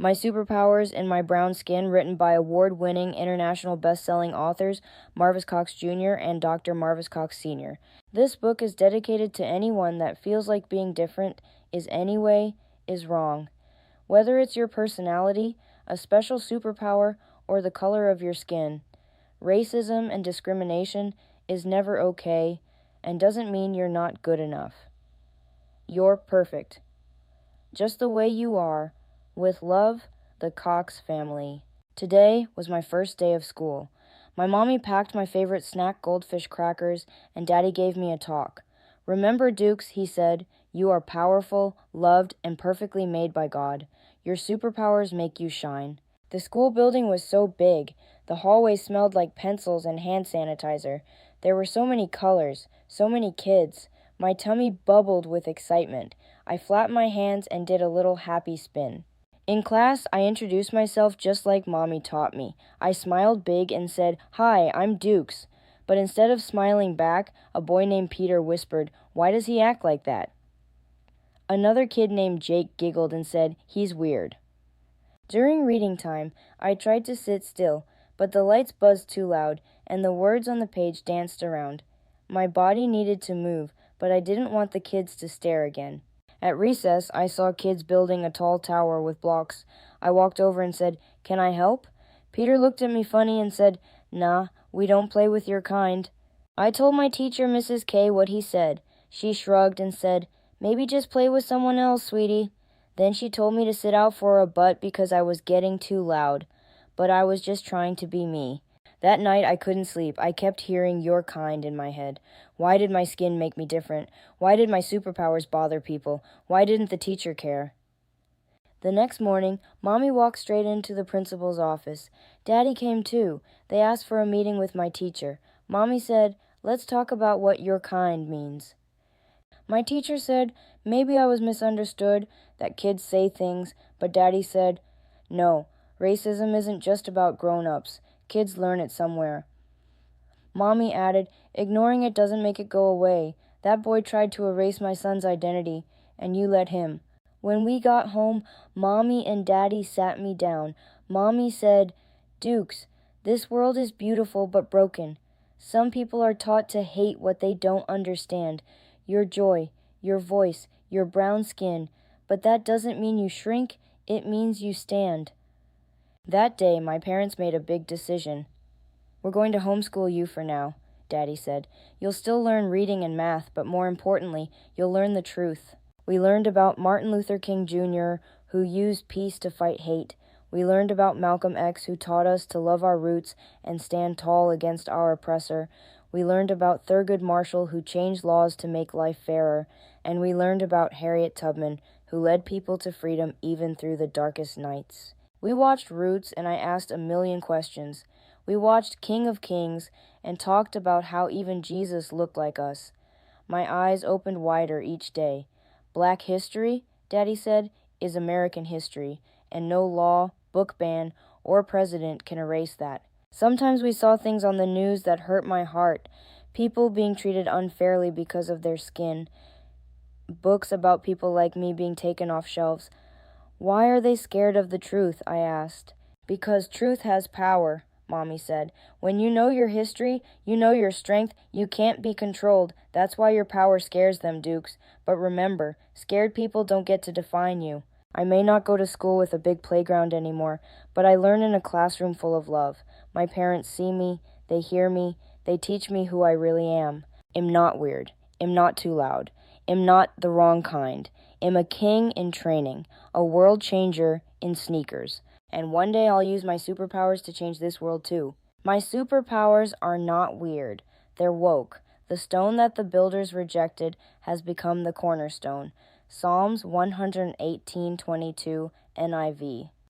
My Superpowers in My Brown Skin, written by award-winning international best-selling authors Marvis Cox Jr. and Dr. Marvis Cox Sr. This book is dedicated to anyone that feels like being different is wrong. Whether it's your personality, a special superpower, or the color of your skin, racism and discrimination is never okay and doesn't mean you're not good enough. You're perfect, just the way you are. With love, the Cox family. Today was my first day of school. My mommy packed my favorite snack, goldfish crackers, and Daddy gave me a talk. Remember, Dukes, he said, you are powerful, loved, and perfectly made by God. Your superpowers make you shine. The school building was so big. The hallway smelled like pencils and hand sanitizer. There were so many colors, so many kids. My tummy bubbled with excitement. I flapped my hands and did a little happy spin. In class, I introduced myself just like Mommy taught me. I smiled big and said, "Hi, I'm Dukes." But instead of smiling back, a boy named Peter whispered, "Why does he act like that?" Another kid named Jake giggled and said, "He's weird." During reading time, I tried to sit still, but the lights buzzed too loud, and the words on the page danced around. My body needed to move, but I didn't want the kids to stare again. At recess, I saw kids building a tall tower with blocks. I walked over and said, "Can I help?" Peter looked at me funny and said, "Nah, we don't play with your kind." I told my teacher, Mrs. K, what he said. She shrugged and said, "Maybe just play with someone else, sweetie." Then she told me to sit out for a butt because I was getting too loud. But I was just trying to be me. That night I couldn't sleep. I kept hearing "your kind" in my head. Why did my skin make me different? Why did my superpowers bother people? Why didn't the teacher care? The next morning, Mommy walked straight into the principal's office. Daddy came too. They asked for a meeting with my teacher. Mommy said, "Let's talk about what 'your kind' means." My teacher said maybe I was misunderstood, that kids say things, but Daddy said, "No, racism isn't just about grown-ups. Kids learn it somewhere." Mommy added, "Ignoring it doesn't make it go away. That boy tried to erase my son's identity, and you let him." When we got home, Mommy and Daddy sat me down. Mommy said, "Dukes, this world is beautiful but broken. Some people are taught to hate what they don't understand. Your joy, your voice, your brown skin. But that doesn't mean you shrink, it means you stand." That day, my parents made a big decision. "We're going to homeschool you for now," Daddy said. "You'll still learn reading and math, but more importantly, you'll learn the truth." We learned about Martin Luther King Jr., who used peace to fight hate. We learned about Malcolm X, who taught us to love our roots and stand tall against our oppressor. We learned about Thurgood Marshall, who changed laws to make life fairer. And we learned about Harriet Tubman, who led people to freedom even through the darkest nights. We watched Roots, and I asked a million questions. We watched King of Kings and talked about how even Jesus looked like us. My eyes opened wider each day. Black history, Daddy said, is American history, and no law, book ban, or president can erase that. Sometimes we saw things on the news that hurt my heart. People being treated unfairly because of their skin. Books about people like me being taken off shelves. Why are they scared of the truth? I asked. Because truth has power, Mommy said. When you know your history, you know your strength, you can't be controlled. That's why your power scares them, Dukes. But remember, scared people don't get to define you. I may not go to school with a big playground anymore, but I learn in a classroom full of love. My parents see me, they hear me, they teach me who I really am. Am not weird, am not too loud, am not the wrong kind, am a king in training, a world changer in sneakers. And one day I'll use my superpowers to change this world too. My superpowers are not weird, they're woke. The stone that the builders rejected has become the cornerstone. Psalms 118:22 NIV.